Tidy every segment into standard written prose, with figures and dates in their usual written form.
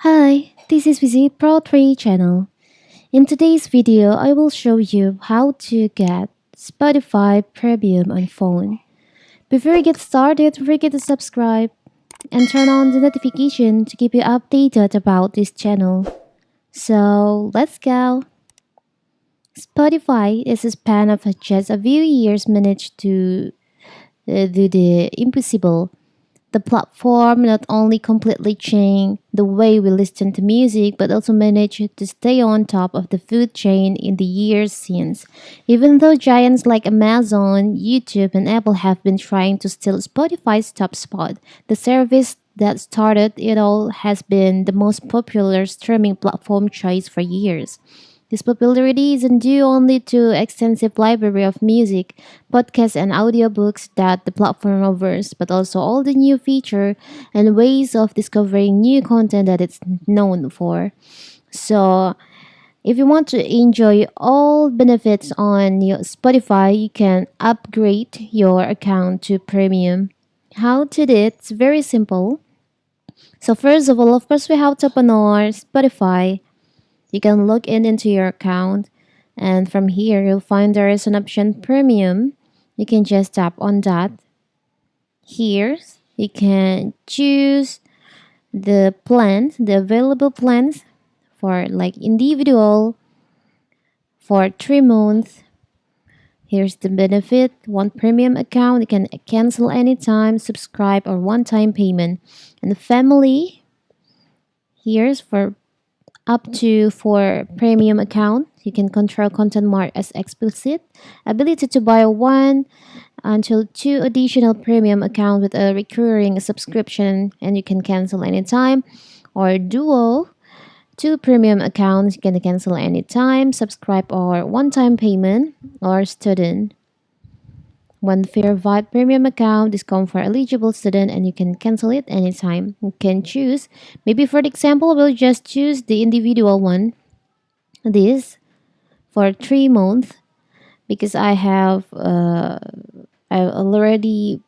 Hi, this is Visit Pro 3 channel. In today's video, I will show you how to get Spotify Premium on phone. Before we get started, don't forget to subscribe and turn on the notification to keep you updated about this channel. So, let's go. Spotify is a span of just a few years managed to do the impossible. The platform not only completely changed the way we listen to music, but also managed to stay on top of the food chain in the years since. Even though giants like Amazon, YouTube, and Apple have been trying to steal Spotify's top spot, the service that started it all has been the most popular streaming platform choice for years. This popularity isn't due only to extensive library of music, podcasts, and audiobooks that the platform offers, but also all the new feature and ways of discovering new content that it's known for. So, if you want to enjoy all benefits on your Spotify, you can upgrade your account to premium. How to do it? It's very simple. So first of all, of course, we have to open our Spotify. You can log in into your account, and from here you'll find there is an option premium. You can just tap on that. Here you can choose the plans, the available plans for like individual for 3 months. Here's the benefit: one premium account, you can cancel anytime, subscribe, or one-time payment. And the family, here's for up to for premium account. You can control content marked as explicit. Ability to buy one until two additional premium account with a recurring subscription, and you can cancel anytime. Or duo, two premium accounts, you can cancel anytime, subscribe, or one-time payment. Or student, one Fair Vibe premium account, discount for eligible student, and you can cancel it anytime. You can choose. Maybe for the example, we'll just choose the individual one. This for 3 months because I already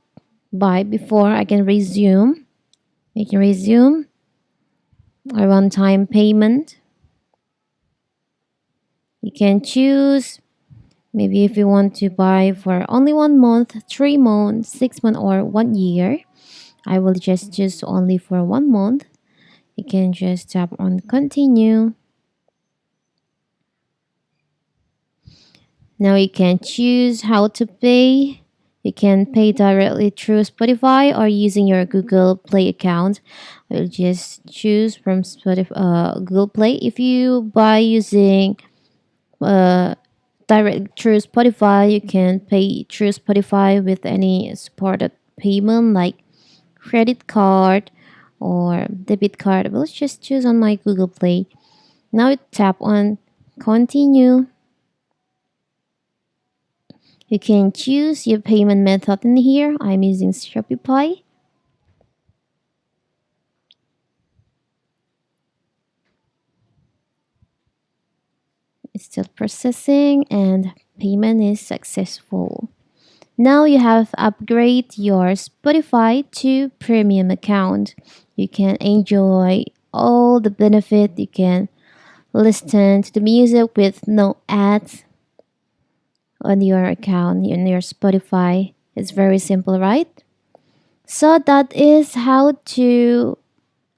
buy before. I can resume. You can resume or one-time payment. You can choose. Maybe if you want to buy for only 1 month, 3 months, 6 months, or 1 year, I will just choose only for 1 month. You can just tap on continue. Now you can choose how to pay. You can pay directly through Spotify or using your Google Play account. I'll just choose from Spotify, Google Play. If you buy using direct through Spotify, you can pay through Spotify with any supported payment like credit card or debit card. We'll just choose on my Google Play. Now you tap on continue. You can choose your payment method in here. I'm using Shopify. It's still processing and payment is successful. Now you have upgrade your Spotify to premium account. You can enjoy all the benefit. You can listen to the music with no ads on your account, in your Spotify. It's very simple, right? So that is how to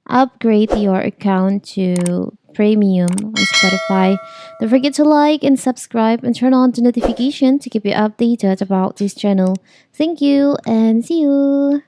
upgrade your account to premium on Spotify. Don't forget to like and subscribe and turn on the notification to keep you updated about this channel. Thank you and see you.